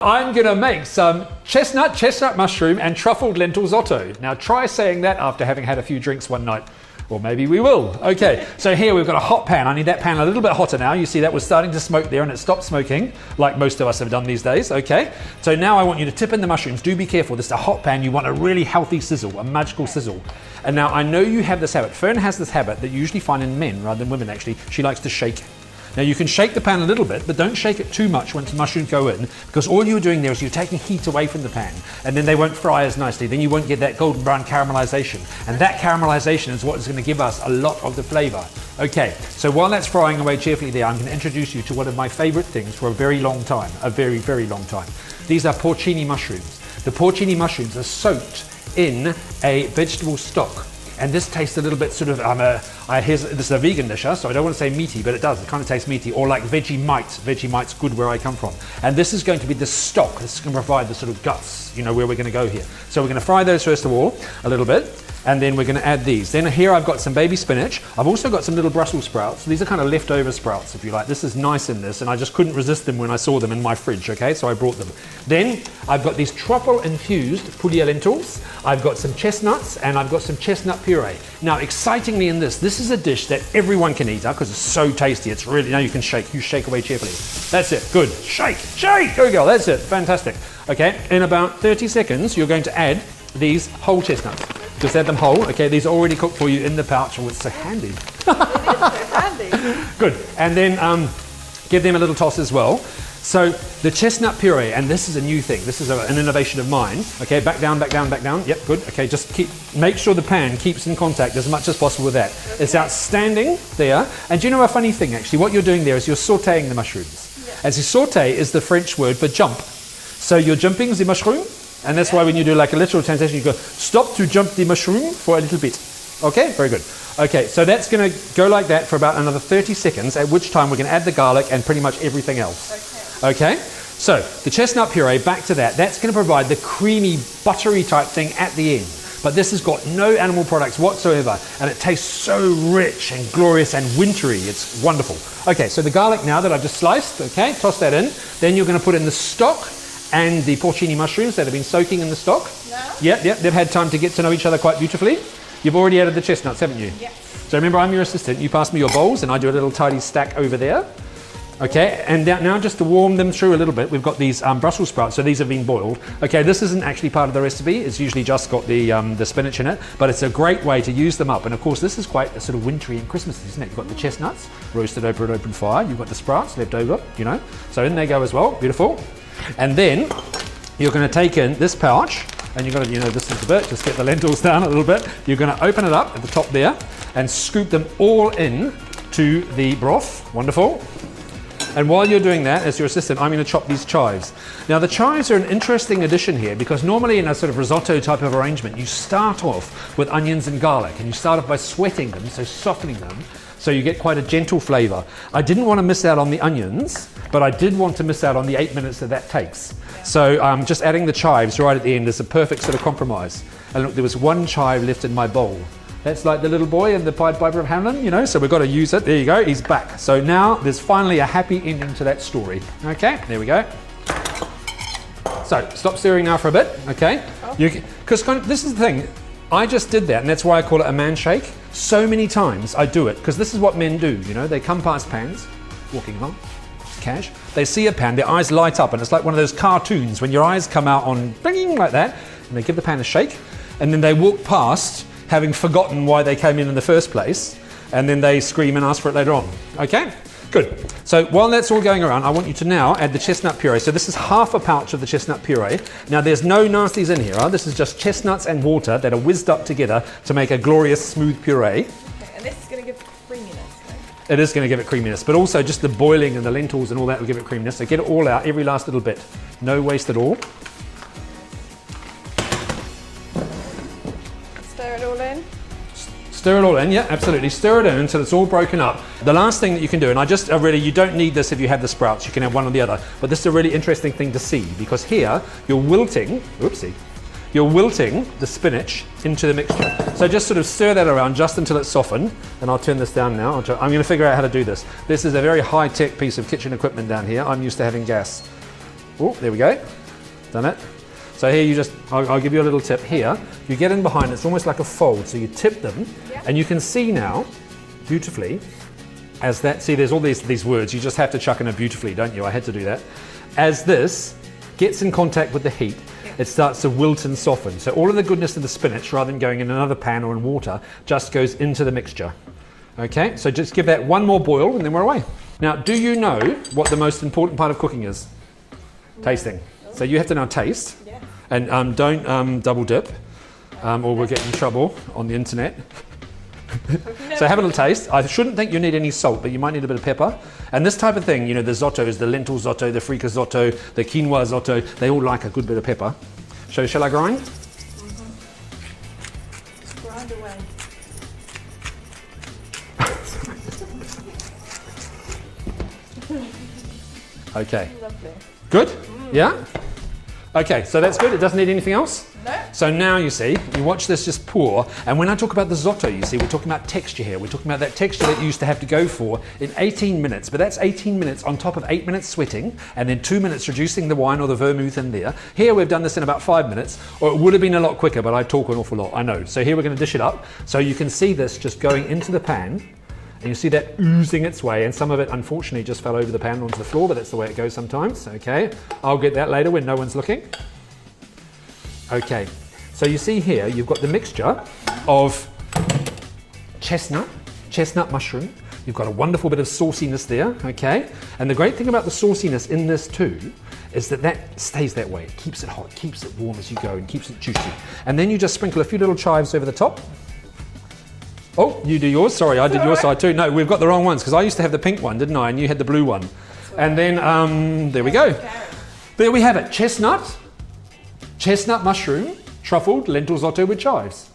I'm going to make some chestnut mushroom and truffled lentilzotto. Now try saying that after having had a few drinks one night. Or maybe we will. Okay, so here we've got a hot pan. I need that pan a little bit hotter now. You see that was starting to smoke there and it stopped smoking, like most of us have done these days. Okay, so now I want you to tip in the mushrooms. Do be careful, this is a hot pan. You want a really healthy sizzle, a magical sizzle. And now I know you have this habit. Fern has this habit that you usually find in men rather than women actually. She likes to shake. Now you can shake the pan a little bit, but don't shake it too much once the mushrooms go in, because all you're doing there is you're taking heat away from the pan, and then they won't fry as nicely. Then you won't get that golden brown caramelization, and that caramelization is what is going to give us a lot of the flavor. Okay, so while that's frying away cheerfully there, I'm going to introduce you to one of my favorite things for a very long time, a very, very long time. These are porcini mushrooms. The porcini mushrooms are soaked in a vegetable stock. And this tastes a little bit sort of, this is a vegan dish, so I don't want to say meaty, but it does, it kind of tastes meaty, or like Vegemite. Vegemite's good where I come from. And this is going to be the stock, this is going to provide the sort of guts, you know, where we're going to go here. So we're going to fry those first of all, a little bit, and then we're going to add these. Then here I've got some baby spinach. I've also got some little Brussels sprouts. These are kind of leftover sprouts, if you like. This is nice in this, and I just couldn't resist them when I saw them in my fridge, okay? So I brought them. Then I've got these truffle-infused puglia lentils. I've got some chestnuts, and I've got some chestnut puree. Now, excitingly in this is a dish that everyone can eat, because it's so tasty. It's really, now you can shake. You shake away cheerfully. That's it. Good. Shake, shake. There we go. That's it. Fantastic. Okay, in about 30 seconds, you're going to add these whole chestnuts. Just add them whole. Okay, these are already cooked for you in the pouch. Oh, it's so handy. It is so handy. Good. And then give them a little toss as well. So the chestnut puree, and this is a new thing. This is an innovation of mine. Okay, back down, back down, back down. Yep, good. Okay, just make sure the pan keeps in contact as much as possible with that. Okay. It's outstanding there. And do you know a funny thing, actually? What you're doing there is you're sautéing the mushrooms. Yeah. As you sauté is the French word for jump. So you're jumping the mushroom, and that's why when you do like a literal translation, you go, stop to jump the mushroom for a little bit. Okay, very good. Okay, so that's going to go like that for about another 30 seconds, at which time we're going to add the garlic and pretty much everything else. Okay, so the chestnut puree, back to that, that's going to provide the creamy, buttery type thing at the end. But this has got no animal products whatsoever, and it tastes so rich and glorious and wintry. It's wonderful. Okay, so the garlic now that I've just sliced, okay, toss that in. Then you're going to put in the stock and the porcini mushrooms that have been soaking in the stock. No. Yep, they've had time to get to know each other quite beautifully. You've already added the chestnuts, haven't you? Yes. So remember, I'm your assistant. You pass me your bowls, and I do a little tidy stack over there. Okay, and now just to warm them through a little bit, we've got these Brussels sprouts, so these have been boiled. Okay, this isn't actually part of the recipe, it's usually just got the spinach in it, but it's a great way to use them up. And of course, this is quite a sort of wintry and Christmassy, isn't it? You've got the chestnuts roasted over an open fire, you've got the sprouts left over, you know, so in they go as well, beautiful. And then you're going to take in this pouch, and you've got to, you know, this is a bit, just get the lentils down a little bit. You're going to open it up at the top there and scoop them all in to the broth. Wonderful. And while you're doing that, as your assistant, I'm going to chop these chives. Now the chives are an interesting addition here, because normally in a sort of risotto type of arrangement, you start off with onions and garlic, and you start off by sweating them, so softening them, so you get quite a gentle flavor. I didn't want to miss out on the onions, but I did want to miss out on the 8 minutes that takes. So just adding the chives right at the end is a perfect sort of compromise. And look, there was one chive left in my bowl. That's like the little boy in the Pied Piper of Hamelin, you know, so we've got to use it. There you go, he's back. So now there's finally a happy ending to that story. Okay, there we go. So stop stirring now for a bit, okay? Because this is the thing, I just did that, and that's why I call it a man shake. So many times I do it, because this is what men do, you know, they come past pans, walking along, cash, they see a pan, their eyes light up, and it's like one of those cartoons when your eyes come out on bling like that, and they give the pan a shake, and then they walk past, having forgotten why they came in the first place, and then they scream and ask for it later on. Okay, good. So while that's all going around, I want you to now add the chestnut puree. So this is half a pouch of the chestnut puree. Now there's no nasties in here, huh? This is just chestnuts and water that are whizzed up together to make a glorious smooth puree. Okay, and this is going to give creaminess, right? It is going to give it creaminess, but also just the boiling and the lentils and all that will give it creaminess. So get it all out, every last little bit. No waste at all. Stir it all in. Stir it all in, yeah, absolutely. Stir it in until it's all broken up. The last thing that you can do, and you don't need this if you have the sprouts, you can have one or the other, but this is a really interesting thing to see, because here you're wilting the spinach into the mixture. So just sort of stir that around just until it's softened, and I'll turn this down now. I'm going to figure out how to do this. This is a very high-tech piece of kitchen equipment down here. I'm used to having gas. Oh, there we go. Done it. So here you just, I'll give you a little tip here. You get in behind, it's almost like a fold. So you tip them, and you can see now, beautifully, as that, see there's all these words, you just have to chuck in it beautifully, don't you? I had to do that. As this gets in contact with the heat, it starts to wilt and soften. So all of the goodness of the spinach, rather than going in another pan or in water, just goes into the mixture. Okay, so just give that one more boil and then we're away. Now, do you know what the most important part of cooking is? Tasting. So you have to now taste, and don't double dip, or we'll get in trouble on the internet. So have a little taste. I shouldn't think you need any salt, but you might need a bit of pepper. And this type of thing, you know, the zottos, the lentilzotto, the fricasotto, the quinoa zotto, they all like a good bit of pepper. So shall I grind? Just grind away. Okay. Lovely. Good? Yeah? Okay, so that's good. It doesn't need anything else? No. So now you see, you watch this just pour, and when I talk about the zotto, you see, we're talking about texture here. We're talking about that texture that you used to have to go for in 18 minutes, but that's 18 minutes on top of 8 minutes sweating, and then 2 minutes reducing the wine or the vermouth in there. Here we've done this in about 5 minutes, or it would have been a lot quicker, but I talk an awful lot, I know. So here we're going to dish it up, so you can see this just going into the pan, and you see that oozing its way, and some of it unfortunately just fell over the pan onto the floor, but that's the way it goes sometimes. Okay, I'll get that later when no one's looking. Okay, so you see here you've got the mixture of chestnut mushroom. You've got a wonderful bit of sauciness there, okay? And the great thing about the sauciness in this too is that that stays that way. It keeps it hot, keeps it warm as you go, and keeps it juicy. And then you just sprinkle a few little chives over the top. Oh, you do yours. Sorry, I did your side too. No, we've got the wrong ones because I used to have the pink one, didn't I? And you had the blue one. And then, there we go. There we have it. Chestnut mushroom, truffled lentilzotto with chives.